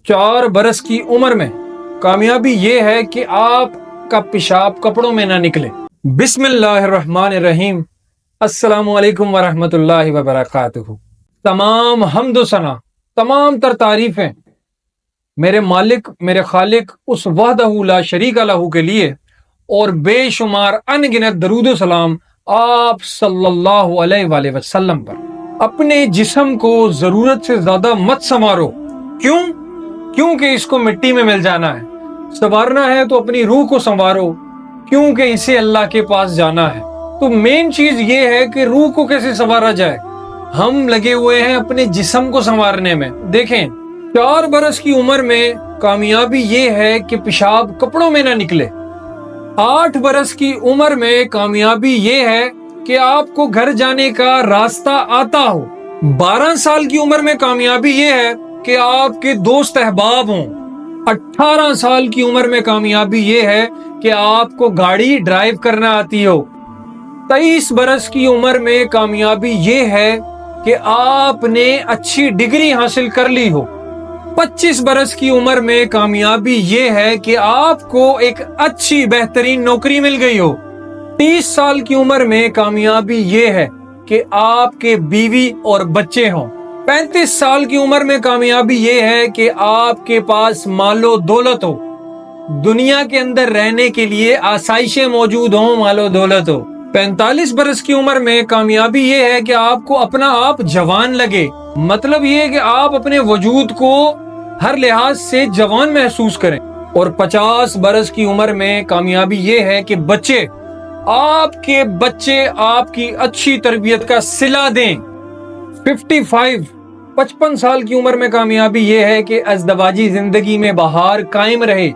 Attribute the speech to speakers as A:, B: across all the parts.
A: 4 برس کی عمر میں کامیابی یہ ہے کہ آپ کا پیشاب کپڑوں میں نہ نکلے۔ بسم اللہ الرحمن الرحیم۔ السلام علیکم ورحمۃ اللہ وبرکاتہ۔ تمام حمد و ثنا، تمام تر تعریفیں میرے مالک، میرے خالق اس وحدہ لا شریک لہ کے لیے، اور بے شمار ان گنت درود و سلام آپ صلی اللہ علیہ وآلہ وسلم پر۔ اپنے جسم کو ضرورت سے زیادہ مت سنوارو۔ کیونکہ اس کو مٹی میں مل جانا ہے۔ سنوارنا ہے تو اپنی روح کو سنوارو، کیونکہ اسے اللہ کے پاس جانا ہے۔ تو مین چیز یہ ہے کہ روح کو کیسے سنوارا جائے۔ ہم لگے ہوئے ہیں اپنے جسم کو سنوارنے میں۔ دیکھیں، 4 برس کی عمر میں کامیابی یہ ہے کہ پیشاب کپڑوں میں نہ نکلے۔ 8 برس کی عمر میں کامیابی یہ ہے کہ آپ کو گھر جانے کا راستہ آتا ہو۔ 12 سال کی عمر میں کامیابی یہ ہے کہ آپ کے دوست احباب ہوں۔ 18 سال کی عمر میں کامیابی یہ ہے کہ آپ کو گاڑی ڈرائیو کرنا آتی ہو۔ 23 برس کی عمر میں کامیابی یہ ہے کہ آپ نے اچھی ڈگری حاصل کر لی ہو۔ 25 برس کی عمر میں کامیابی یہ ہے کہ آپ کو ایک اچھی بہترین نوکری مل گئی ہو۔ 30 سال کی عمر میں کامیابی یہ ہے کہ آپ کے بیوی اور بچے ہوں۔ 35 سال کی عمر میں کامیابی یہ ہے کہ آپ کے پاس مال و دولت ہو، دنیا کے اندر رہنے کے لیے آسائشیں موجود ہوں، مال و دولت ہو۔ 45 برس کی عمر میں کامیابی یہ ہے کہ آپ کو اپنا آپ جوان لگے، مطلب یہ ہے کہ آپ اپنے وجود کو ہر لحاظ سے جوان محسوس کریں۔ اور 50 برس کی عمر میں کامیابی یہ ہے کہ آپ کے بچے آپ کی اچھی تربیت کا صلہ دیں۔ 55 سال کی عمر میں کامیابی یہ ہے کہ ازدواجی زندگی میں بہار قائم رہے،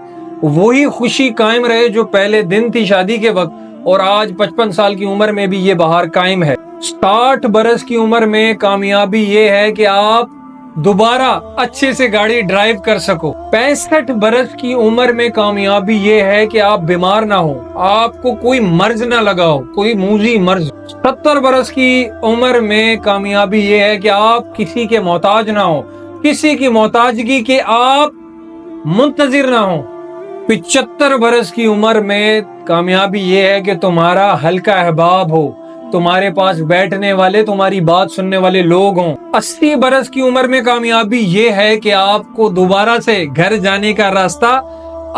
A: وہی خوشی قائم رہے جو پہلے دن تھی شادی کے وقت، اور آج 55 سال کی عمر میں بھی یہ بہار قائم ہے۔ 60 برس کی عمر میں کامیابی یہ ہے کہ آپ دوبارہ اچھے سے گاڑی ڈرائیو کر سکو۔ 65 برس کی عمر میں کامیابی یہ ہے کہ آپ بیمار نہ ہو، آپ کو کوئی مرض نہ لگا ہو، کوئی موذی مرض۔ 70 برس کی عمر میں کامیابی یہ ہے کہ آپ کسی کے محتاج نہ ہو، کسی کی محتاجگی کے آپ منتظر نہ ہو۔ 75 برس کی عمر میں کامیابی یہ ہے کہ تمہارا حلقہ احباب ہو، تمہارے پاس بیٹھنے والے، تمہاری بات سننے والے لوگ ہوں۔ 80 برس کی عمر میں کامیابی یہ ہے کہ آپ کو دوبارہ سے گھر جانے کا راستہ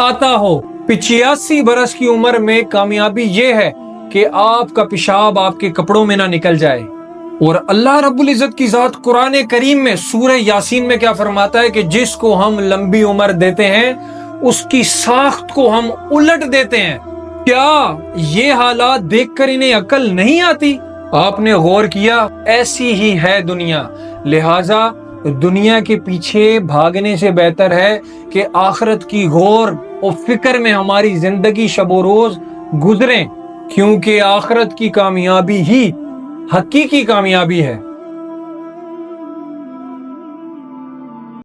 A: آتا ہو۔ 85 برس کی عمر میں کامیابی یہ ہے کہ آپ کا پیشاب آپ کے کپڑوں میں نہ نکل جائے۔ اور اللہ رب العزت کی ذات قرآن کریم میں سورہ یاسین میں کیا فرماتا ہے کہ جس کو ہم لمبی عمر دیتے ہیں اس کی ساخت کو ہم الٹ دیتے ہیں۔ کیا یہ حالات دیکھ کر انہیں عقل نہیں آتی؟ آپ نے غور کیا؟ ایسی ہی ہے دنیا، لہٰذا دنیا کے پیچھے بھاگنے سے بہتر ہے کہ آخرت کی غور و فکر میں ہماری زندگی شب و روز گزریں، کیونکہ آخرت کی کامیابی ہی حقیقی کامیابی ہے۔